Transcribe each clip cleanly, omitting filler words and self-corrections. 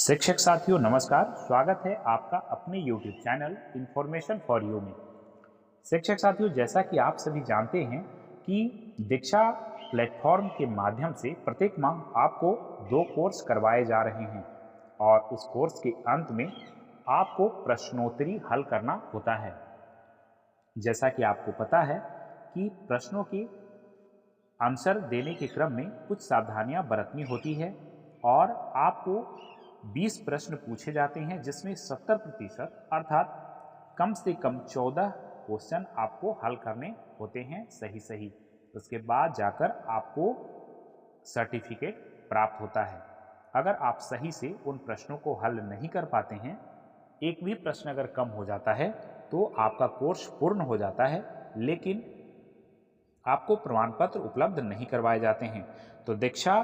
शिक्षक साथियों नमस्कार, स्वागत है आपका अपने YouTube channel information for you में। शिक्षक साथियों, जैसा कि आप सभी जानते हैं कि दीक्षा प्लेटफॉर्म के माध्यम से प्रत्येक माह आपको 2 कोर्स करवाए जा रहे हैं और उस कोर्स के अंत में आपको प्रश्नोत्तरी हल करना होता है। जैसा कि आपको पता है कि प्रश्नों के आंसर देने के क्रम में कुछ सावधानियां बरतनी होती है और आपको 20 प्रश्न पूछे जाते हैं, जिसमें 70% अर्थात कम से कम 14 क्वेश्चन आपको हल करने होते हैं सही सही। उसके बाद जाकर आपको सर्टिफिकेट प्राप्त होता है। अगर आप सही से उन प्रश्नों को हल नहीं कर पाते हैं, एक भी प्रश्न अगर कम हो जाता है तो आपका कोर्स पूर्ण हो जाता है, लेकिन आपको प्रमाण पत्र उपलब्ध नहीं करवाए जाते हैं। तो दीक्षा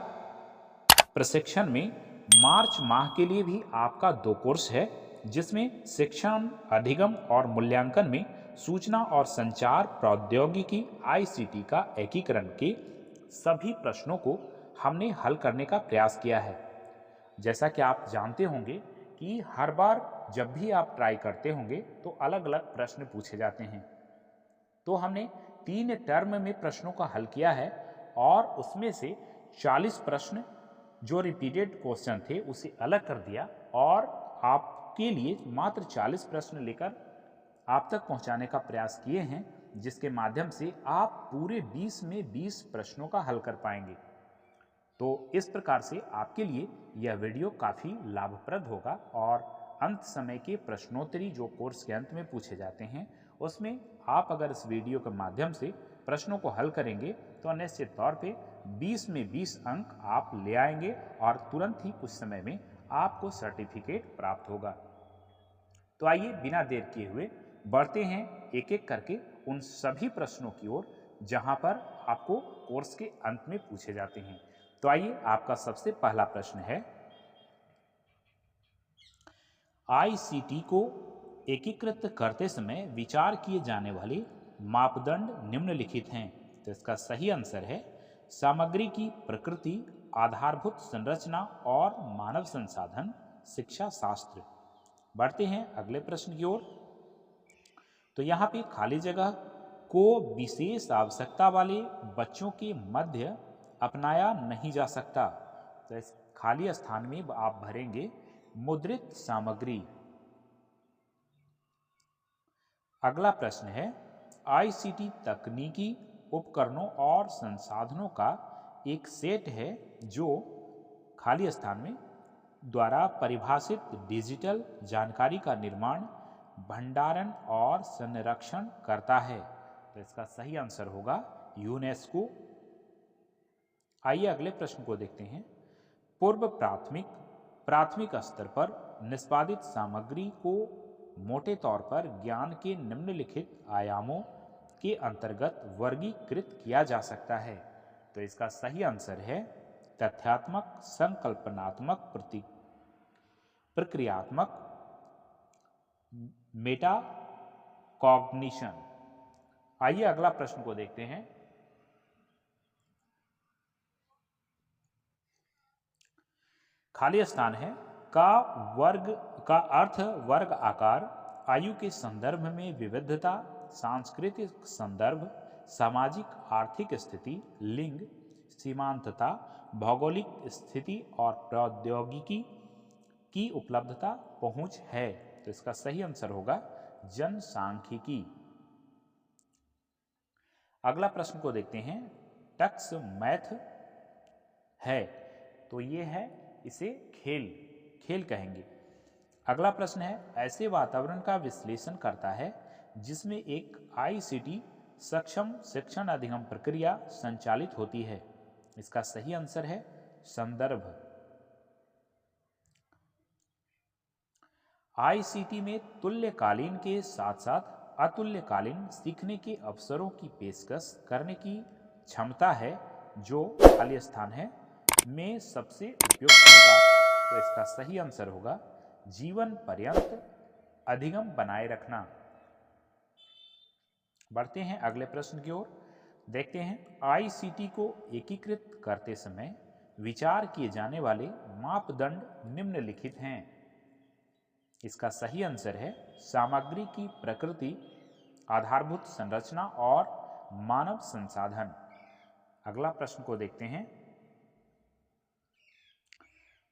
प्रशिक्षण में मार्च माह के लिए भी आपका 2 कोर्स है, जिसमें शिक्षण अधिगम और मूल्यांकन में सूचना और संचार प्रौद्योगिकी ICT का एकीकरण के सभी प्रश्नों को हमने हल करने का प्रयास किया है। जैसा कि आप जानते होंगे कि हर बार जब भी आप ट्राई करते होंगे तो अलग अलग प्रश्न पूछे जाते हैं। तो हमने 3 टर्म में प्रश्नों का हल किया है और उसमें से 40 प्रश्न जो रिपीटेड क्वेश्चन थे उसे अलग कर दिया और आपके लिए मात्र 40 प्रश्न लेकर आप तक पहुंचाने का प्रयास किए हैं, जिसके माध्यम से आप पूरे 20 में 20 प्रश्नों का हल कर पाएंगे। तो इस प्रकार से आपके लिए यह वीडियो काफ़ी लाभप्रद होगा और अंत समय के प्रश्नोत्तरी जो कोर्स के अंत में पूछे जाते हैं, उसमें आप अगर इस वीडियो के माध्यम से प्रश्नों को हल करेंगे तो निश्चित तौर पे 20 में 20 अंक आप ले आएंगे और तुरंत ही कुछ समय में आपको सर्टिफिकेट प्राप्त होगा। तो आइए बिना देर किए हुए बढ़ते हैं एक एक करके उन सभी प्रश्नों की ओर जहां पर आपको कोर्स के अंत में पूछे जाते हैं। तो आइए, आपका सबसे पहला प्रश्न है, ICT को एकीकृत करते समय विचार किए जाने वाले मापदंड निम्नलिखित हैं। तो इसका सही आंसर है सामग्री की प्रकृति, आधारभूत संरचना और मानव संसाधन शिक्षा शास्त्र। बढ़ते हैं अगले प्रश्न की ओर। तो यहाँ पे खाली जगह को विशेष आवश्यकता वाले बच्चों के मध्य अपनाया नहीं जा सकता। तो इस खाली स्थान में आप भरेंगे मुद्रित सामग्री। अगला प्रश्न है, ICT तकनीकी उपकरणों और संसाधनों का एक सेट है जो खाली स्थान में द्वारा परिभाषित डिजिटल जानकारी का निर्माण, भंडारण और संरक्षण करता है। तो इसका सही आंसर होगा यूनेस्को। आइए अगले प्रश्न को देखते हैं। पूर्व प्राथमिक स्तर पर निष्पादित सामग्री को मोटे तौर पर ज्ञान के निम्नलिखित आयामों के अंतर्गत वर्गीकृत किया जा सकता है। तो इसका सही आंसर है तथ्यात्मक, संकल्पनात्मक, प्रक्रियात्मक, मेटा कॉग्निशन। आइए अगला प्रश्न को देखते हैं। खाली स्थान है का अर्थ वर्ग आकार, आयु के संदर्भ में विविधता, सांस्कृतिक संदर्भ, सामाजिक आर्थिक स्थिति, लिंग, सीमांतता, भौगोलिक स्थिति और प्रौद्योगिकी की उपलब्धता, पहुंच है। तो इसका सही आंसर होगा जनसांख्यिकी। अगला प्रश्न को देखते हैं। टक्स मैथ है, तो ये है, इसे खेल कहेंगे। अगला प्रश्न है, ऐसे वातावरण का विश्लेषण करता है जिसमें एक ICT सक्षम शिक्षण अधिगम प्रक्रिया संचालित होती है। इसका सही आंसर है संदर्भ। ICT में तुल्यकालीन के साथ साथ अतुल्यकालीन सीखने के अवसरों की पेशकश करने की क्षमता है, जो खाली स्थान है में सबसे उपयुक्त होगा। तो इसका सही आंसर होगा जीवन पर्यंत अधिगम बनाए रखना। बढ़ते हैं अगले प्रश्न की ओर। देखते हैं, ICT को एकीकृत करते समय विचार किए जाने वाले मापदंड निम्नलिखित हैं। इसका सही आंसर है सामग्री की प्रकृति, आधारभूत संरचना और मानव संसाधन। अगला प्रश्न को देखते हैं।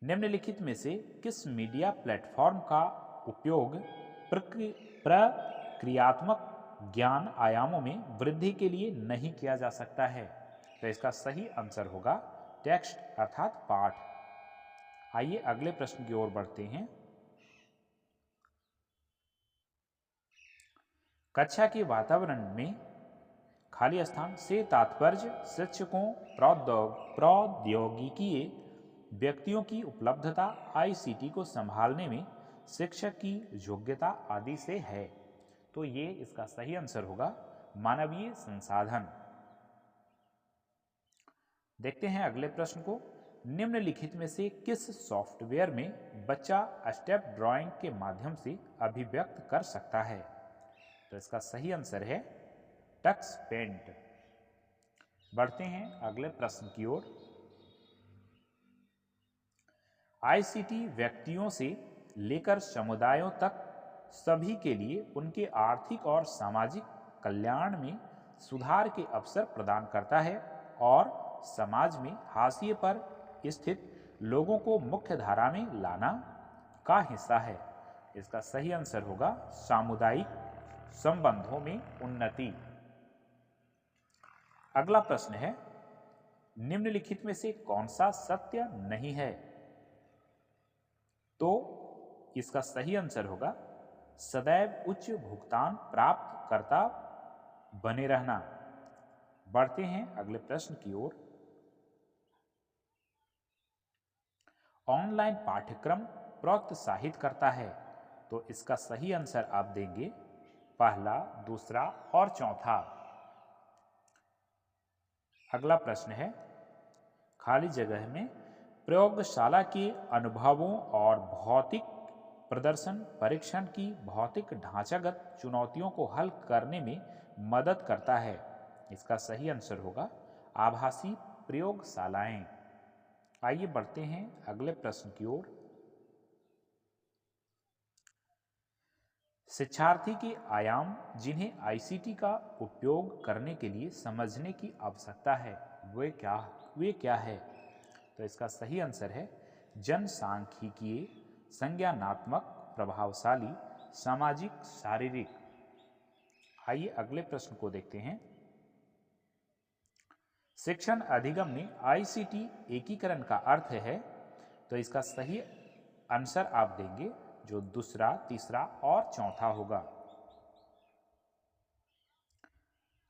निम्नलिखित में से किस मीडिया प्लेटफॉर्म का उपयोग प्रक्रियात्मक ज्ञान आयामों में वृद्धि के लिए नहीं किया जा सकता है? तो इसका सही आंसर होगा टेक्स्ट अर्थात पाठ। आइए अगले प्रश्न की ओर बढ़ते हैं। कक्षा के वातावरण में खाली स्थान से तात्पर्य शिक्षकों, प्रौद्योगिकीय व्यक्तियों की उपलब्धता, आईसीटी को संभालने में शिक्षक की योग्यता आदि से है। तो ये इसका सही आंसर होगा मानवीय संसाधन। देखते हैं अगले प्रश्न को। निम्नलिखित में से किस सॉफ्टवेयर में बच्चा स्टेप ड्राइंग के माध्यम से अभिव्यक्त कर सकता है? तो इसका सही आंसर है टक्स पेंट। बढ़ते हैं अगले प्रश्न की ओर। आईसीटी व्यक्तियों से लेकर समुदायों तक सभी के लिए उनके आर्थिक और सामाजिक कल्याण में सुधार के अवसर प्रदान करता है और समाज में हाशिए पर स्थित लोगों को मुख्य धारा में लाना का हिस्सा है। इसका सही आंसर होगा सामुदायिक संबंधों में उन्नति। अगला प्रश्न है, निम्नलिखित में से कौन सा सत्य नहीं है? तो इसका सही आंसर होगा सदैव उच्च भुगतान प्राप्त करता बने रहना। बढ़ते हैं अगले प्रश्न की ओर। ऑनलाइन पाठ्यक्रम प्रोत्साहित करता है। तो इसका सही आंसर आप देंगे पहला, दूसरा और चौथा। अगला प्रश्न है, खाली जगह में प्रयोगशाला के अनुभवों और भौतिक प्रदर्शन परीक्षण की भौतिक ढांचागत चुनौतियों को हल करने में मदद करता है। इसका सही आंसर होगा आभासी प्रयोगशालाएं। आइए बढ़ते हैं अगले प्रश्न की ओर। शिक्षार्थी के आयाम जिन्हें आईसीटी का उपयोग करने के लिए समझने की आवश्यकता है वे क्या है? तो इसका सही आंसर है जनसांख्यिकीय, संज्ञानात्मक, प्रभावशाली, सामाजिक, शारीरिक। आइए अगले प्रश्न को देखते हैं। शिक्षण अधिगम में आईसीटी एकीकरण का अर्थ है। तो इसका सही आंसर आप देंगे जो दूसरा, तीसरा और चौथा होगा।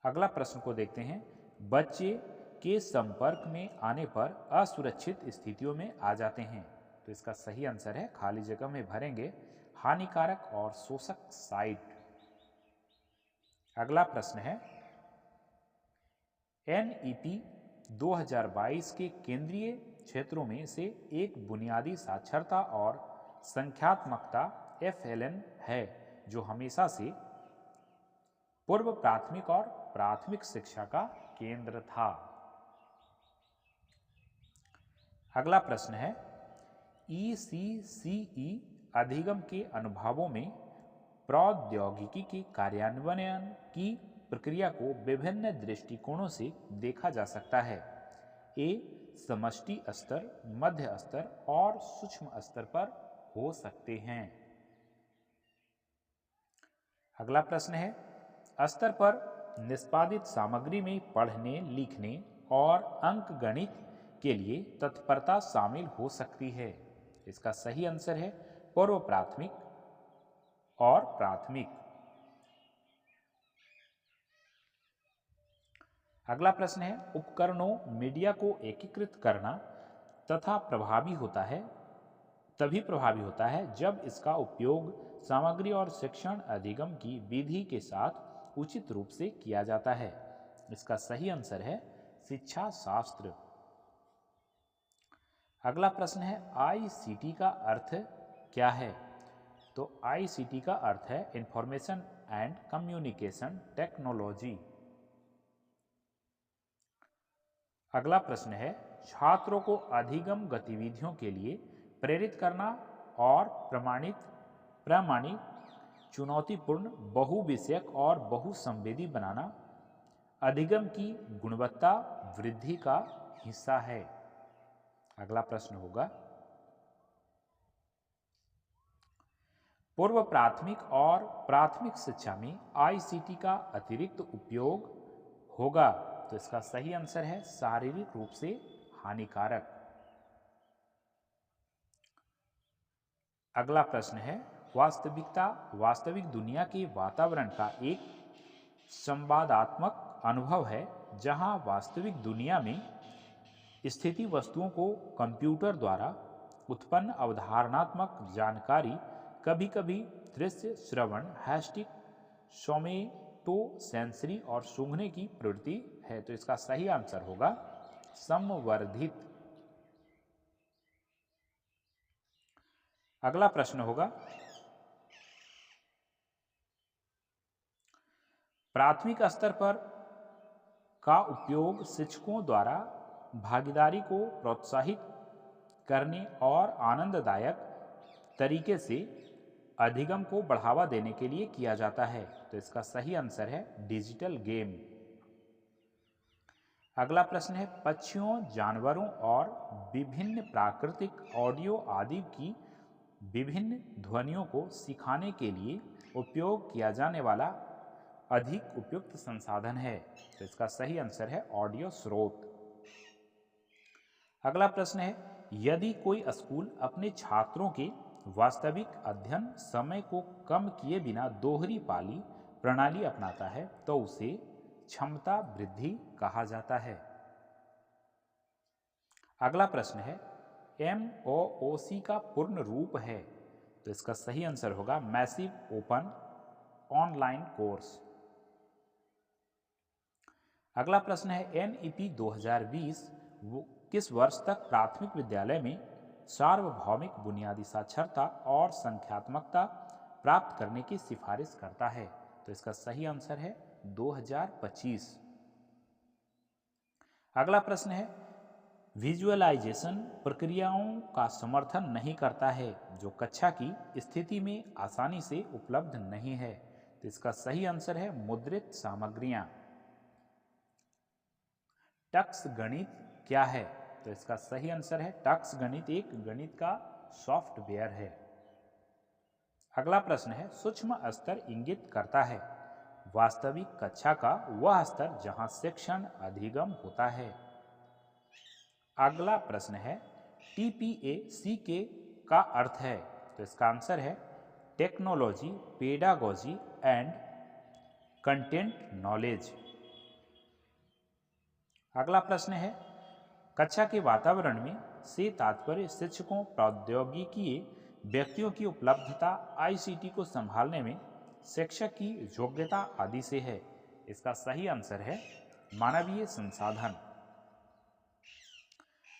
अगला प्रश्न को देखते हैं। बच्चे के संपर्क में आने पर असुरक्षित स्थितियों में आ जाते हैं। तो इसका सही आंसर है खाली जगह में भरेंगे हानिकारक और शोषक साइट। अगला प्रश्न है, एनईपी 2022 के केंद्रीय क्षेत्रों में से एक बुनियादी साक्षरता और संख्यात्मकता एफएलएन है जो हमेशा से पूर्व प्राथमिक और प्राथमिक शिक्षा का केंद्र था। अगला प्रश्न है, ईसीसीई अधिगम के अनुभवों में प्रौद्योगिकी के कार्यान्वयन की प्रक्रिया को विभिन्न दृष्टिकोणों से देखा जा सकता है। ए समष्टि स्तर, मध्य स्तर और सूक्ष्म स्तर पर हो सकते हैं। अगला प्रश्न है, स्तर पर निष्पादित सामग्री में पढ़ने, लिखने और अंकगणित के लिए तत्परता शामिल हो सकती है। इसका सही आंसर है पूर्व प्राथमिक और प्राथमिक। अगला प्रश्न है, उपकरणों मीडिया को एकीकृत करना तभी प्रभावी होता है जब इसका उपयोग सामग्री और शिक्षण अधिगम की विधि के साथ उचित रूप से किया जाता है। इसका सही आंसर है शिक्षा शास्त्र। अगला प्रश्न है, आईसीटी का अर्थ क्या है? तो आईसीटी का अर्थ है इंफॉर्मेशन एंड कम्युनिकेशन टेक्नोलॉजी। अगला प्रश्न है, छात्रों को अधिगम गतिविधियों के लिए प्रेरित करना और प्रामाणिक चुनौतीपूर्ण बहुविषयक और बहुसंवेदी बनाना अधिगम की गुणवत्ता वृद्धि का हिस्सा है। अगला प्रश्न होगा, पूर्व प्राथमिक और प्राथमिक शिक्षा में आईसीटी का अतिरिक्त उपयोग होगा। तो इसका सही आंसर है शारीरिक रूप से हानिकारक। अगला प्रश्न है, वास्तविक दुनिया के वातावरण का एक संवादात्मक अनुभव है जहां वास्तविक दुनिया में स्थिति वस्तुओं को कंप्यूटर द्वारा उत्पन्न अवधारणात्मक जानकारी कभी कभी दृश्य, श्रवण, हैस्टिक, सोमेटो सेंसरी और सूंघने की प्रवृत्ति है। तो इसका सही आंसर होगा संवर्धित। अगला प्रश्न होगा, प्राथमिक स्तर पर का उपयोग शिक्षकों द्वारा भागीदारी को प्रोत्साहित करने और आनंददायक तरीके से अधिगम को बढ़ावा देने के लिए किया जाता है। तो इसका सही आंसर है डिजिटल गेम। अगला प्रश्न है, पक्षियों, जानवरों और विभिन्न प्राकृतिक ऑडियो आदि की विभिन्न ध्वनियों को सिखाने के लिए उपयोग किया जाने वाला अधिक उपयुक्त संसाधन है। तो इसका सही आंसर है ऑडियो स्रोत। अगला प्रश्न है, यदि कोई स्कूल अपने छात्रों के वास्तविक अध्ययन समय को कम किए बिना दोहरी पाली प्रणाली अपनाता है तो उसे क्षमता वृद्धि कहा जाता है। अगला प्रश्न है, MOOC का पूर्ण रूप है। तो इसका सही आंसर होगा मैसिव ओपन ऑनलाइन कोर्स। अगला प्रश्न है, NEP 2020 किस वर्ष तक प्राथमिक विद्यालय में सार्वभौमिक बुनियादी साक्षरता और संख्यात्मकता प्राप्त करने की सिफारिश करता है। तो इसका सही आंसर है 2025। अगला प्रश्न है, विजुअलाइजेशन प्रक्रियाओं का समर्थन नहीं करता है जो कक्षा की स्थिति में आसानी से उपलब्ध नहीं है। तो इसका सही आंसर है मुद्रित सामग्रियां। टक्स गणित क्या है? तो इसका सही आंसर है टक्स गणित एक गणित का सॉफ्टवेयर है। अगला प्रश्न है, सूक्ष्म स्तर इंगित करता है वास्तविक कक्षा का वह स्तर जहां शिक्षण अधिगम होता है। अगला प्रश्न है, TPACK का अर्थ है। तो इसका आंसर है technology, pedagogy and content knowledge. अगला प्रश्न है, कक्षा के वातावरण में से तात्पर्य शिक्षकों, प्रौद्योगिकी व्यक्तियों की उपलब्धता, ICT को संभालने में शिक्षक की योग्यता आदि से है। इसका सही आंसर है मानवीय संसाधन।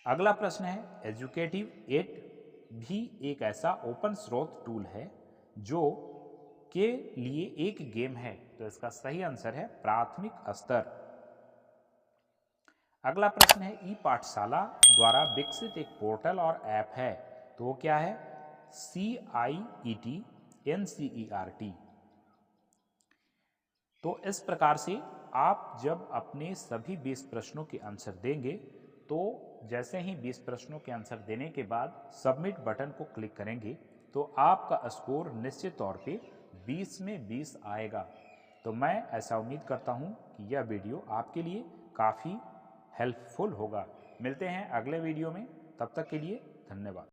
अगला प्रश्न है, एजुकेटिव एट भी एक ऐसा ओपन स्रोत टूल है जो के लिए एक गेम है। तो इसका सही आंसर है प्राथमिक स्तर। अगला प्रश्न है, ई पाठशाला द्वारा विकसित एक पोर्टल और ऐप है तो वो क्या है? CIET NCERT। तो इस प्रकार से आप जब अपने सभी 20 प्रश्नों के आंसर देंगे तो जैसे ही 20 प्रश्नों के आंसर देने के बाद सबमिट बटन को क्लिक करेंगे तो आपका स्कोर निश्चित तौर पे 20 में 20 आएगा। तो मैं ऐसा उम्मीद करता हूँ कि यह वीडियो आपके लिए काफ़ी हेल्पफुल होगा। मिलते हैं अगले वीडियो में, तब तक के लिए धन्यवाद।